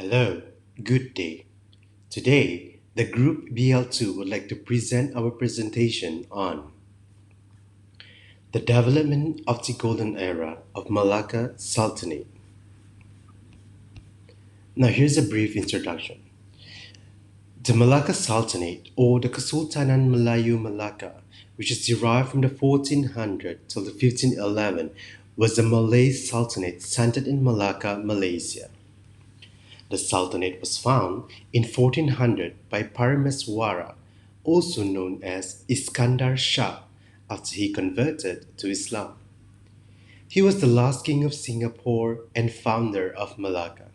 Hello, good day. Today, the Group BL2 would like to present our presentation on the development of the golden era of Malacca Sultanate. Now here's a brief introduction. The Malacca Sultanate, or the Kesultanan Melayu Malacca, which is derived from the 1400 till the 1511, was a Malay Sultanate centered in Malacca, Malaysia. The Sultanate was found in 1400 by Parameswara, also known as Iskandar Shah, after he converted to Islam. He was the last king of Singapore and founder of Malacca.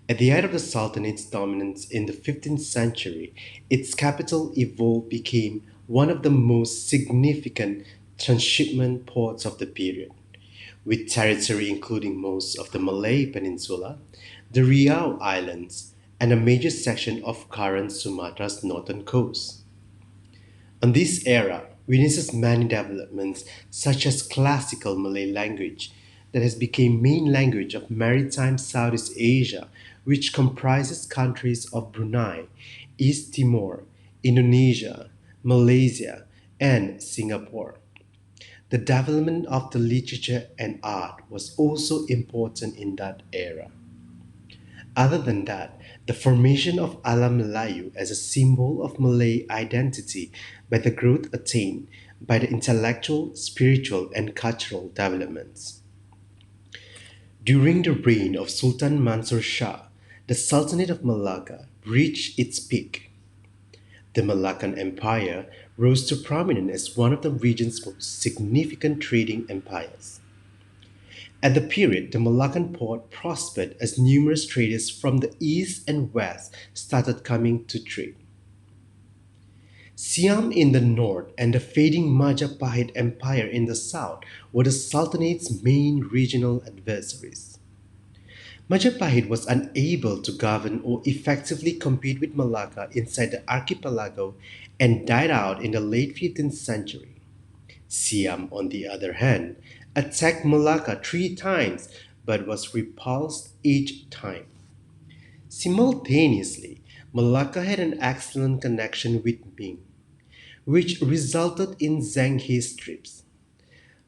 At the height of the Sultanate's dominance in the 15th century, its capital evolved became one of the most significant transshipment ports of the period, with territory including most of the Malay Peninsula, the Riau Islands, and a major section of current Sumatra's northern coast. On this era witnesses many developments such as classical Malay language that has become main language of maritime Southeast Asia, which comprises countries of Brunei, East Timor, Indonesia, Malaysia, and Singapore. The development of the literature and art was also important in that era. Other than that, the formation of Alam Melayu as a symbol of Malay identity by the growth attained by the intellectual, spiritual, and cultural developments. During the reign of Sultan Mansur Shah, the Sultanate of Malacca reached its peak. The Malaccan Empire rose to prominence as one of the region's most significant trading empires. At the period, the Malaccan port prospered as numerous traders from the east and west started coming to trade. Siam in the north and the fading Majapahit Empire in the south were the Sultanate's main regional adversaries. Majapahit was unable to govern or effectively compete with Malacca inside the archipelago and died out in the late 15th century. Siam, on the other hand, attacked Malacca 3 times but was repulsed each time. Simultaneously, Malacca had an excellent connection with Ming, which resulted in Zhenghe's trips.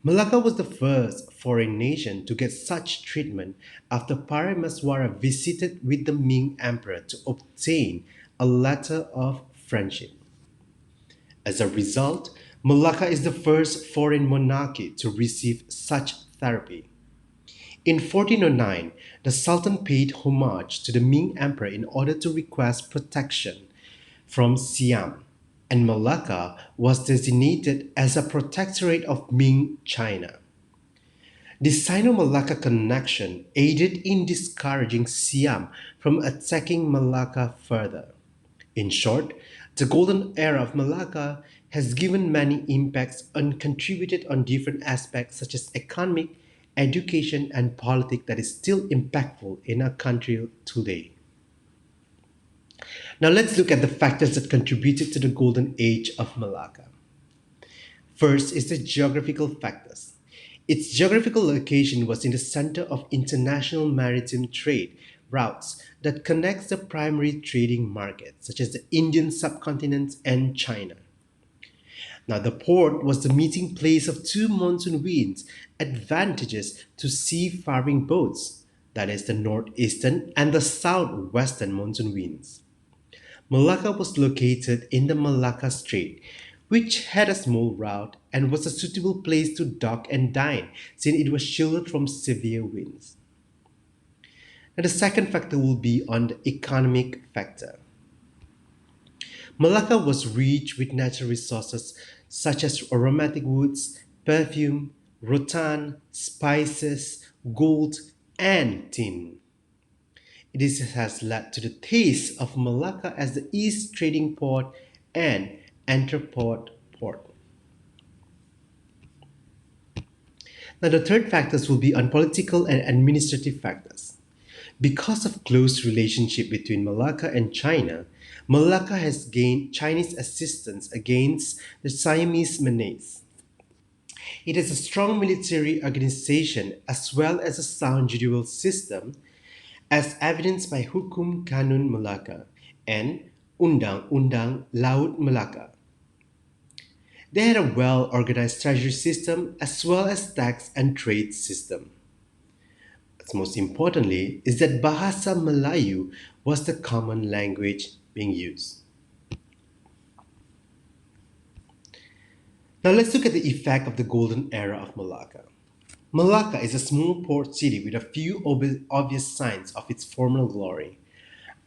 Malacca was the first foreign nation to get such treatment after Parameswara visited with the Ming Emperor to obtain a letter of friendship. As a result, Malacca is the first foreign monarchy to receive such therapy. In 1409, the Sultan paid homage to the Ming Emperor in order to request protection from Siam, and Malacca was designated as a protectorate of Ming China. The Sino-Malacca connection aided in discouraging Siam from attacking Malacca further. In short, the golden era of Malacca has given many impacts and contributed on different aspects such as economic, education, and politics that is still impactful in our country today. Now let's look at the factors that contributed to the golden age of Malacca. First is the geographical factors. Its geographical location was in the center of international maritime trade routes that connects the primary trading markets such as the Indian subcontinent and China. Now the port was the meeting place of 2 monsoon winds, advantageous to seafaring boats, that is the northeastern and the southwestern monsoon winds. Malacca was located in the Malacca Strait, which had a small route and was a suitable place to dock and dine since it was shielded from severe winds. Now the second factor will be on the economic factor. Malacca was rich with natural resources such as aromatic woods, perfume, rattan, spices, gold, and tin. This has led to the taste of Malacca as the East trading port and entrepot port. Now the third factors will be on political and administrative factors. Because of close relationship between Malacca and China, Malacca has gained Chinese assistance against the Siamese menace. It has a strong military organization as well as a sound judicial system, as evidenced by Hukum Kanun Malacca and Undang-Undang Laut Malacca. They had a well-organized treasury system as well as tax and trade system. But most importantly is that Bahasa Melayu was the common language being used. Now let's look at the effect of the golden era of Malacca. Malacca is a small port city with a few obvious signs of its former glory.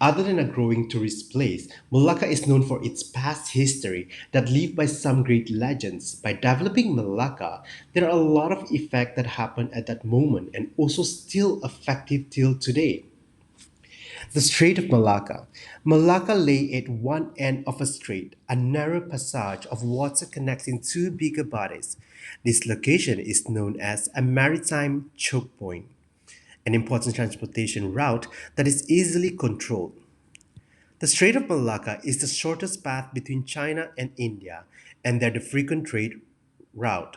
Other than a growing tourist place, Malacca is known for its past history that lived by some great legends. By developing Malacca, there are a lot of effects that happened at that moment and also still effective till today. The Strait of Malacca. Malacca lay at one end of a strait, a narrow passage of water connecting two bigger bodies. This location is known as a maritime choke point, an important transportation route that is easily controlled. The Strait of Malacca is the shortest path between China and India, and they're the frequent trade route.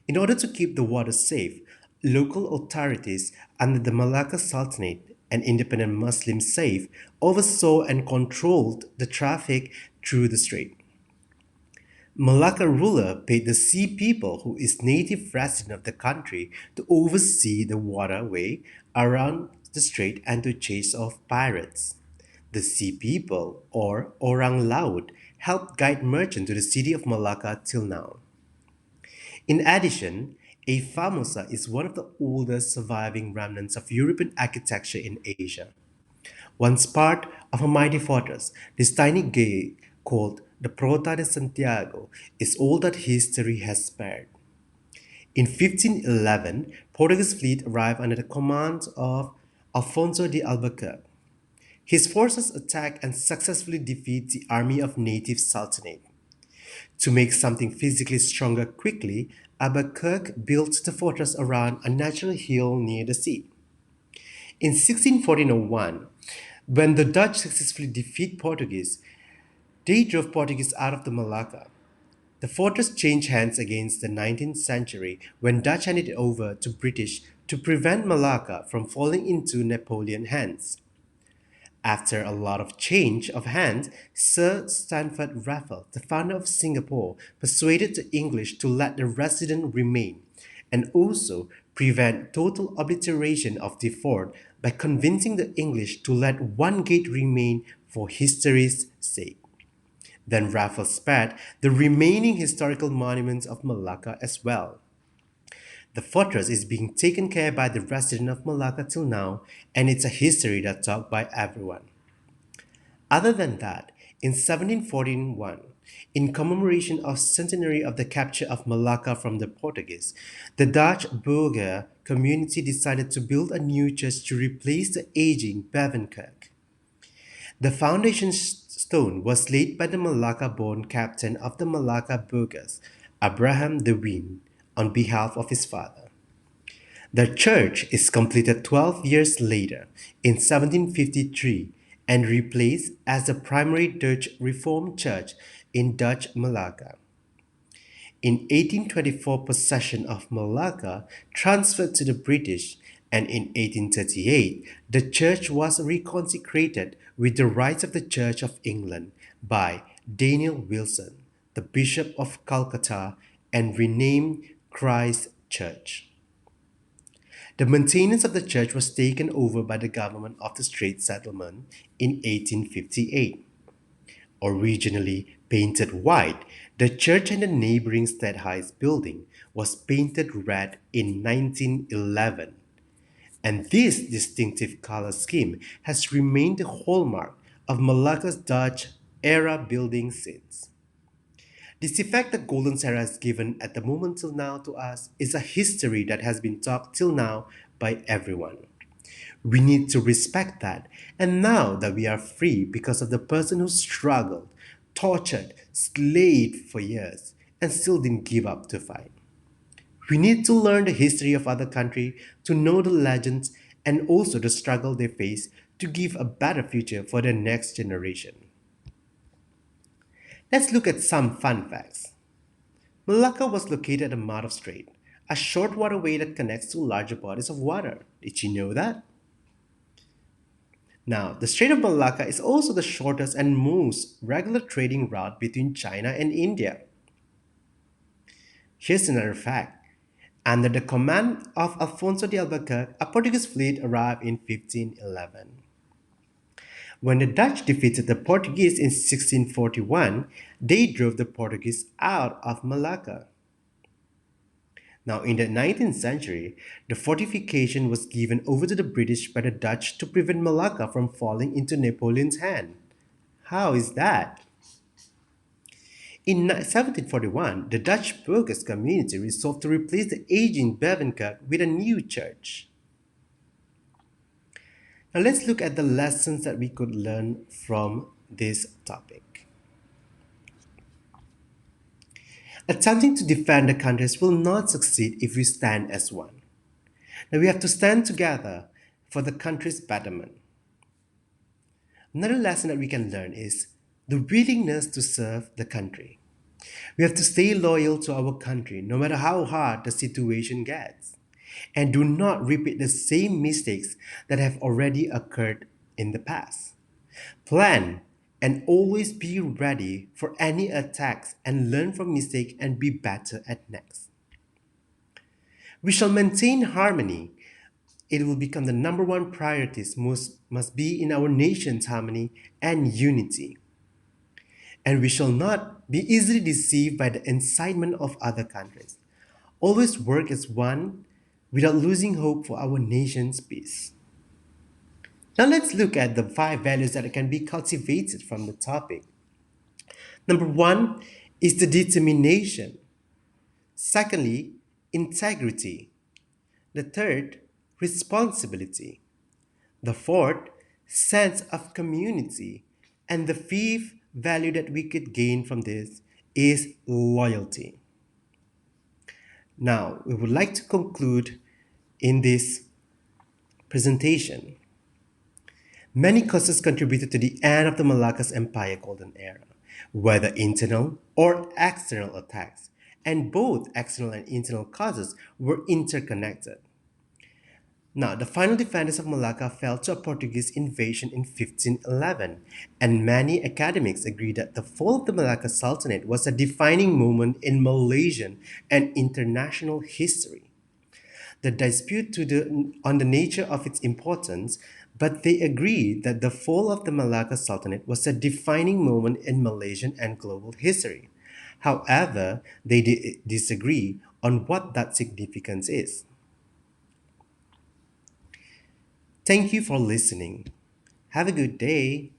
In order to keep the water safe, local authorities under the Malacca Sultanate, an independent Muslim safe, oversaw and controlled the traffic through the strait. Malacca ruler paid the sea people who is native resident of the country to oversee the waterway around the strait and to chase off pirates. The sea people, or Orang Laut, helped guide merchants to the city of Malacca till now. In addition, a famosa is one of the oldest surviving remnants of European architecture in Asia. Once part of a mighty fortress, this tiny gate called the Porta de Santiago is all that history has spared. In 1511, Portuguese fleet arrived under the command of Alfonso de Albuquerque. His forces attack and successfully defeat the army of native Sultanate. To make something physically stronger quickly, Albuquerque built the fortress around a natural hill near the sea. In 1641, when the Dutch successfully defeat Portuguese, they drove Portuguese out of the Malacca. The fortress changed hands against the 19th century when Dutch handed it over to British to prevent Malacca from falling into Napoleon hands. After a lot of change of hands, Sir Stanford Raffles, the founder of Singapore, persuaded the English to let the resident remain and also prevent total obliteration of the fort by convincing the English to let one gate remain for history's sake. Then Raffles spared the remaining historical monuments of Malacca as well. The fortress is being taken care by the residents of Malacca till now, and it's a history that's talked by everyone. Other than that, in 1741, in commemoration of centenary of the capture of Malacca from the Portuguese, the Dutch Burgher community decided to build a new church to replace the aging Bevenkirk. The foundation stone was laid by the Malacca-born captain of the Malacca Burghers, Abraham de Wien, on behalf of his father. The church is completed 12 years later, in 1753, and replaced as the primary Dutch Reformed Church in Dutch Malacca. In 1824, possession of Malacca transferred to the British, and in 1838, the church was reconsecrated with the rights of the Church of England by Daniel Wilson, the Bishop of Calcutta, and renamed Christ Church. The maintenance of the church was taken over by the government of the Strait Settlement in 1858. Originally painted white, the church and the neighboring Stadhuis building was painted red in 1911. And this distinctive color scheme has remained the hallmark of Malacca's Dutch era building since. This effect that Golden Sarah has given at the moment till now to us is a history that has been talked till now by everyone. We need to respect that, and now that we are free because of the person who struggled, tortured, slaved for years, and still didn't give up to fight. We need to learn the history of other countries to know the legends and also the struggle they face to give a better future for the next generation. Let's look at some fun facts. Malacca was located at the mouth of Strait, a short waterway that connects two larger bodies of water. Did you know that? Now, the Strait of Malacca is also the shortest and most regular trading route between China and India. Here's another fact. Under the command of Alfonso de Albuquerque, a Portuguese fleet arrived in 1511. When the Dutch defeated the Portuguese in 1641, they drove the Portuguese out of Malacca. Now, in the 19th century, the fortification was given over to the British by the Dutch to prevent Malacca from falling into Napoleon's hand. How is that? In 1741, the Dutch Burgess community resolved to replace the aging Bevenkirk with a new church. Now let's look at the lessons that we could learn from this topic. Attempting to defend the countries will not succeed if we stand as one. Now we have to stand together for the country's betterment. Another lesson that we can learn is the willingness to serve the country. We have to stay loyal to our country no matter how hard the situation gets, and do not repeat the same mistakes that have already occurred in the past. Plan and always be ready for any attacks and learn from mistakes and be better at next. We shall maintain harmony. It will become the number one priorities must be in our nation's harmony and unity. And we shall not be easily deceived by the incitement of other countries. Always work as one without losing hope for our nation's peace. Now let's look at the 5 values that can be cultivated from the topic. Number 1 is the determination. Secondly, integrity. The third, responsibility. The fourth, sense of community. And the fifth value that we could gain from this is loyalty. Now, we would like to conclude in this presentation. Many causes contributed to the end of the Malacca's Empire Golden Era, whether internal or external attacks, and both external and internal causes were interconnected. Now, the final defenders of Malacca fell to a Portuguese invasion in 1511, and many academics agree that the fall of the Malacca Sultanate was a defining moment in Malaysian and international history. The dispute on the nature of its importance, but they agree that the fall of the Malacca Sultanate was a defining moment in Malaysian and global history. However, they disagree on what that significance is. Thank you for listening. Have a good day.